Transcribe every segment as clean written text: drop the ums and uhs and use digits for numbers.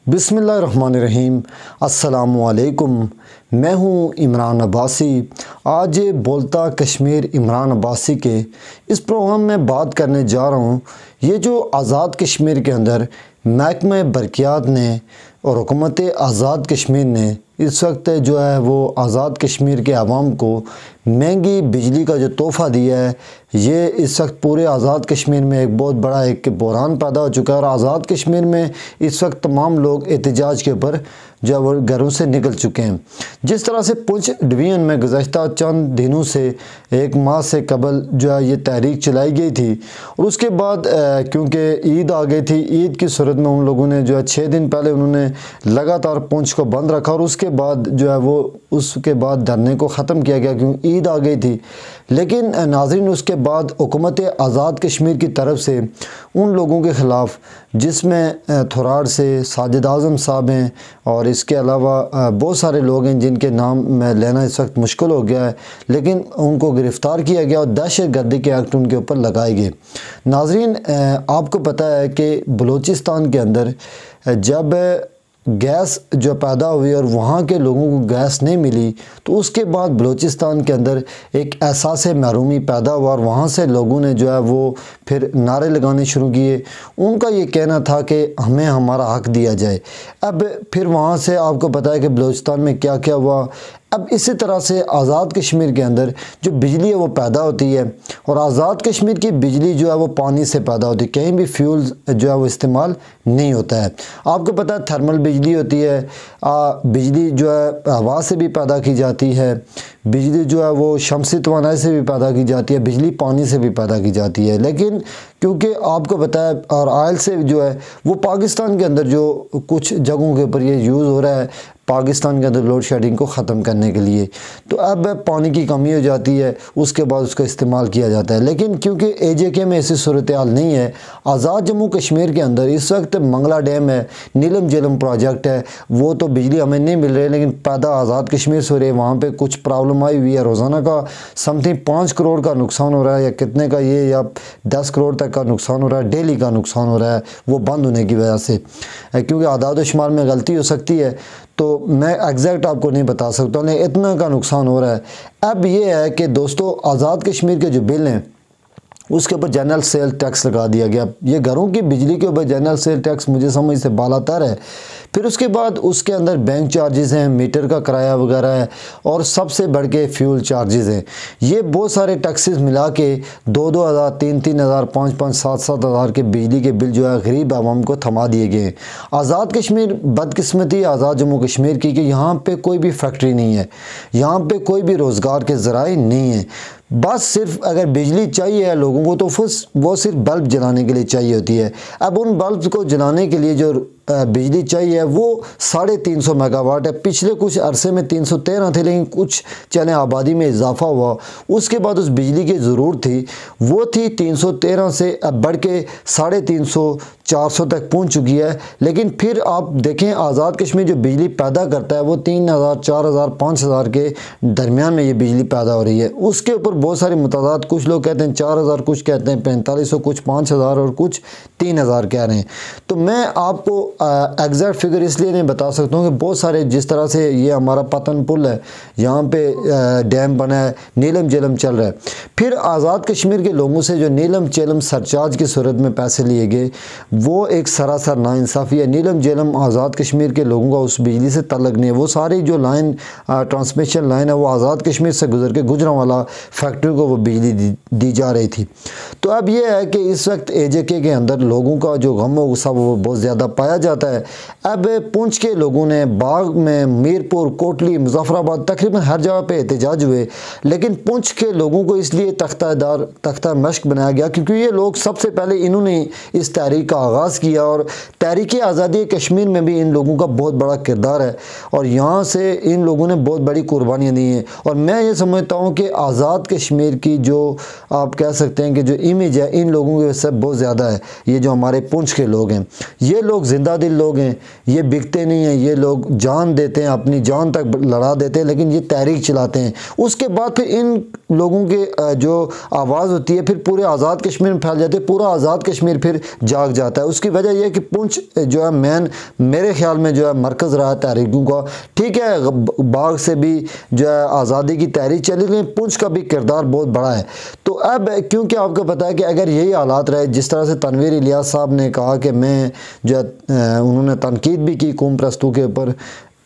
بسم اللہ الرحمن الرحیم۔ السلام علیکم، میں ہوں عمران عباسی۔ آج بولتا کشمیر عمران عباسی کے اس پروگرام میں بات کرنے جا رہا ہوں۔ یہ جو آزاد کشمیر کے اندر محکمہ برقیات نے اور حکومت آزاد کشمیر نے اس وقت جو ہے وہ آزاد کشمیر کے عوام کو مہنگی بجلی کا جو تحفہ دیا ہے، یہ اس وقت پورے آزاد کشمیر میں ایک بہت بڑا ایک بحران پیدا ہو چکا ہے، اور آزاد کشمیر میں اس وقت تمام لوگ احتجاج کے اوپر جو ہے وہ گھروں سے نکل چکے ہیں۔ جس طرح سے پونچھ ڈویژن میں گزشتہ چند دنوں سے ایک ماہ سے قبل جو ہے یہ تحریک چلائی گئی تھی، اور اس کے بعد کیونکہ عید آ گئی تھی، عید کی صورت میں ان لوگوں نے جو ہے 6 دن پہلے انہوں نے لگاتار پونچھ کو بند رکھا، اور اس کے بعد جو ہے وہ اس کے بعد دھرنے کو ختم کیا گیا کیونکہ عید آ گئی تھی۔ لیکن ناظرین، اس کے بعد حکومت آزاد کشمیر کی طرف سے ان لوگوں کے خلاف، جس میں تھوراڑ سے ساجد اعظم صاحب ہیں اور اس کے علاوہ بہت سارے لوگ ہیں جن کے نام میں لینا اس وقت مشکل ہو گیا ہے، لیکن ان کو گرفتار کیا گیا اور دہشت گردی کے ایکٹ ان کے اوپر لگائے گئے۔ ناظرین، آپ کو پتہ ہے کہ بلوچستان کے اندر جب گیس جو پیدا ہوئی اور وہاں کے لوگوں کو گیس نہیں ملی، تو اس کے بعد بلوچستان کے اندر ایک احساس محرومی پیدا ہوا، اور وہاں سے لوگوں نے جو ہے وہ پھر نعرے لگانے شروع کیے۔ ان کا یہ کہنا تھا کہ ہمیں ہمارا حق دیا جائے۔ اب پھر وہاں سے آپ کو پتہ ہے کہ بلوچستان میں کیا کیا ہوا۔ اب اسی طرح سے آزاد کشمیر کے اندر جو بجلی ہے وہ پیدا ہوتی ہے، اور آزاد کشمیر کی بجلی جو ہے وہ پانی سے پیدا ہوتی ہے، کہیں بھی فیول جو ہے وہ استعمال نہیں ہوتا ہے۔ آپ کو پتہ ہے تھرمل بجلی ہوتی ہے، بجلی جو ہے ہوا سے بھی پیدا کی جاتی ہے، بجلی جو ہے وہ شمسی توانائی سے بھی پیدا کی جاتی ہے، بجلی پانی سے بھی پیدا کی جاتی ہے۔ لیکن کیونکہ آپ کو پتہ ہے اور آئل سے جو ہے وہ پاکستان کے اندر جو کچھ جگہوں کے اوپر یہ یوز ہو رہا ہے پاکستان کے اندر لوڈ شیڈنگ کو ختم کرنے کے لیے، تو اب پانی کی کمی ہو جاتی ہے، اس کے بعد اس کا استعمال کیا جاتا ہے۔ لیکن کیونکہ AJK میں ایسی صورتحال نہیں ہے، آزاد جموں کشمیر کے اندر اس وقت منگلا ڈیم ہے، نیلم جیلم پروجیکٹ ہے، وہ تو بجلی ہمیں نہیں مل رہی، لیکن پیدا آزاد کشمیر سے ہو رہی ہے۔ وہاں پہ کچھ پرابلم آئی ہوئی ہے، روزانہ کا سم تھنگ 5 کروڑ کا نقصان ہو رہا ہے، یا کتنے کا یہ، یا 10 کروڑ تک کا نقصان ہو رہا ہے، ڈیلی کا نقصان ہو رہا ہے وہ بند ہونے کی وجہ سے، کیونکہ اعداد و شمار میں غلطی ہو سکتی ہے، تو میں ایگزیکٹ آپ کو نہیں بتا سکتا ہوں، لیکن اتنا کا نقصان ہو رہا ہے۔ اب یہ ہے کہ دوستو، آزاد کشمیر کے جو بل ہیں اس کے اوپر جنرل سیل ٹیکس لگا دیا گیا۔ یہ گھروں کی بجلی کے اوپر جنرل سیل ٹیکس مجھے سمجھ سے بالا تر ہے۔ پھر اس کے بعد اس کے اندر بینک چارجز ہیں، میٹر کا کرایہ وغیرہ ہے، اور سب سے بڑھ کے فیول چارجز ہیں۔ یہ بہت سارے ٹیکسز ملا کے 2-2 ہزار، 3-3 ہزار، 5-5، 7-7 ہزار کے بجلی کے بل جو ہے غریب عوام کو تھما دیے گئے ہیں۔ آزاد کشمیر بدقسمتی آزاد جموں کشمیر کی کہ یہاں پہ کوئی بھی فیکٹری نہیں ہے، یہاں پہ کوئی بھی روزگار کے ذرائع نہیں ہیں۔ بس صرف اگر بجلی چاہیے ہے لوگوں کو تو وہ صرف بلب جلانے کے لیے چاہیے ہوتی ہے۔ اب ان بلب کو جلانے کے لیے جو بجلی چاہیے وہ 350 میگا واٹ ہے۔ پچھلے کچھ عرصے میں 313 تھے، لیکن کچھ چلیں آبادی میں اضافہ ہوا، اس کے بعد اس بجلی کی ضرورت تھی، وہ تھی 313 سے اب بڑھ کے 350 400 تک پہنچ چکی ہے۔ لیکن پھر آپ دیکھیں آزاد کشمیر جو بجلی پیدا کرتا ہے وہ 3000، 4000، 5000 کے درمیان میں یہ بجلی پیدا ہو رہی ہے۔ اس کے اوپر بہت سارے متضاد، کچھ لوگ کہتے ہیں 4000، کچھ کہتے ہیں 4500، کچھ 5000 اور کچھ 3000 کہہ رہے ہیں۔ تو میں آپ کو ایگزیکٹ فگر اس لیے نہیں بتا سکتا ہوں کہ بہت سارے، جس طرح سے یہ ہمارا پتن پل ہے، یہاں پہ ڈیم بنا ہے، نیلم جیلم چل رہا ہے۔ پھر آزاد کشمیر کے لوگوں سے جو نیلم چیلم سرچارج کی صورت میں پیسے لیے گئے، وہ ایک سراسر ناانصافی ہے۔ نیلم جیلم آزاد کشمیر کے لوگوں کا اس بجلی سے تعلق نہیں ہے، وہ ساری جو لائن ٹرانسمیشن لائن ہے وہ آزاد کشمیر سے گزر کے گجرانوالہ فیکٹری کو وہ بجلی دی جا رہی تھی۔ تو اب یہ ہے کہ اس وقت AJK کے اندر لوگوں کا جو غم و غصہ وہ بہت زیادہ پایا جاتا ہے۔ اب پونچھ کے لوگوں نے باغ میں، میرپور، کوٹلی، مظفر آباد، تقریباً ہر جگہ پہ احتجاج ہوئے، لیکن پونچھ کے لوگوں کو اس لیے تختہ مشق بنایا گیا کیونکہ یہ لوگ سب سے پہلے انہوں نے اس تحریک کا آغاز کیا، اور تحریک آزادی کشمیر میں بھی ان لوگوں کا بہت بڑا کردار ہے، اور یہاں سے ان لوگوں نے بہت بڑی قربانیاں دی ہیں۔ اور میں یہ سمجھتا ہوں کہ آزاد کشمیر کی جو آپ کہہ سکتے ہیں کہ جو امیج ہے ان لوگوں کی وجہ سے بہت زیادہ ہے۔ یہ جو ہمارے پونچھ کے لوگ ہیں، یہ لوگ زندہ دل لوگ ہیں، یہ بکتے نہیں ہیں، یہ لوگ جان دیتے ہیں، اپنی جان تک لڑا دیتے ہیں، لیکن یہ تحریک چلاتے ہیں۔ اس کے بعد پھر ان لوگوں کے جو آواز ہوتی ہے پھر پورے آزاد کشمیر میں پھیل جاتی ہے، پورا آزاد کشمیر پھر جاگ جاتا ہے۔ اس کی وجہ یہ ہے کہ پونچھ جو ہے مین میرے خیال میں جو ہے مرکز رہا ہے تحریکوں کا۔ ٹھیک ہے، باغ سے بھی جو ہے آزادی کی تحریک چلی، لیکن پونچھ کا بھی کردار بہت بڑا ہے۔ تو اب کیونکہ آپ کو پتا ہے کہ اگر یہی حالات رہے، جس طرح سے تنویر الیاس صاحب نے کہا کہ میں جو ہے انہوں نے تنقید بھی کی قوم پرستوں کے اوپر۔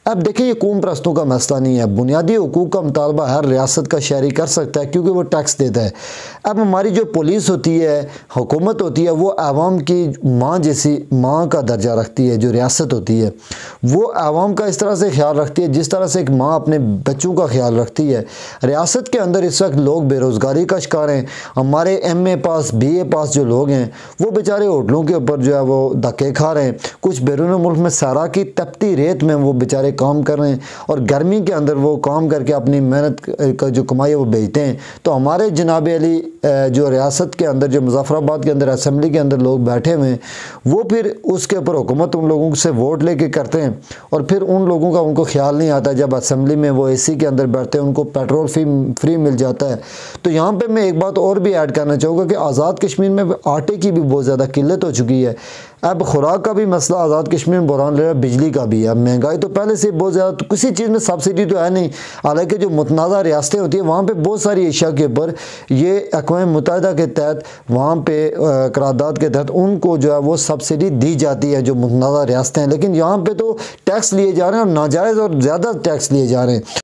اب دیکھیں یہ قوم پرستوں کا مسئلہ نہیں ہے، بنیادی حقوق کا مطالبہ ہر ریاست کا شہری کر سکتا ہے کیونکہ وہ ٹیکس دیتا ہے۔ اب ہماری جو پولیس ہوتی ہے، حکومت ہوتی ہے، وہ عوام کی ماں جیسی ماں کا درجہ رکھتی ہے۔ جو ریاست ہوتی ہے وہ عوام کا اس طرح سے خیال رکھتی ہے جس طرح سے ایک ماں اپنے بچوں کا خیال رکھتی ہے۔ ریاست کے اندر اس وقت لوگ بے روزگاری کا شکار ہیں۔ ہمارے ایم اے پاس بی اے پاس جو لوگ ہیں وہ بیچارے ہوٹلوں کے اوپر جو ہے وہ دھکے کھا رہے ہیں، کچھ بیرون ملک میں صحرا کی تپتی ریت میں وہ بیچارے کام کر رہے ہیں اور گرمی کے اندر وہ کام کر کے اپنی محنت کا جو کمائی ہے وہ بیچتے ہیں۔ تو ہمارے جناب علی جو ریاست کے اندر جو مظفر آباد کے اندر اسمبلی کے اندر لوگ بیٹھے ہوئے ہیں، وہ پھر اس کے اوپر حکومت ان لوگوں سے ووٹ لے کے کرتے ہیں اور پھر ان لوگوں کا ان کو خیال نہیں آتا جب اسمبلی میں وہ اے سی کے اندر بیٹھتے ہیں، ان کو پیٹرول فری مل جاتا ہے۔ تو یہاں پہ میں ایک بات اور بھی ایڈ کرنا چاہوں گا کہ آزاد کشمیر میں آٹے کی بھی بہت زیادہ قلت ہو چکی ہے۔ اب خوراک کا بھی مسئلہ آزاد کشمیر میں بحران لے رہا ہے، بجلی کا بھی ہے۔ اب مہنگائی تو پہلے سے بہت زیادہ، تو کسی چیز میں سبسڈی تو ہے نہیں، حالانکہ جو متنازع ریاستیں ہوتی ہیں وہاں پہ بہت ساری اشیاء کے اوپر یہ اقوام متحدہ کے تحت وہاں پہ قرارداد کے تحت ان کو جو ہے وہ سبسڈی دی جاتی ہے جو متنازع ریاستیں ہیں، لیکن یہاں پہ تو ٹیکس لیے جا رہے ہیں اور ناجائز اور زیادہ ٹیکس لیے جا رہے ہیں۔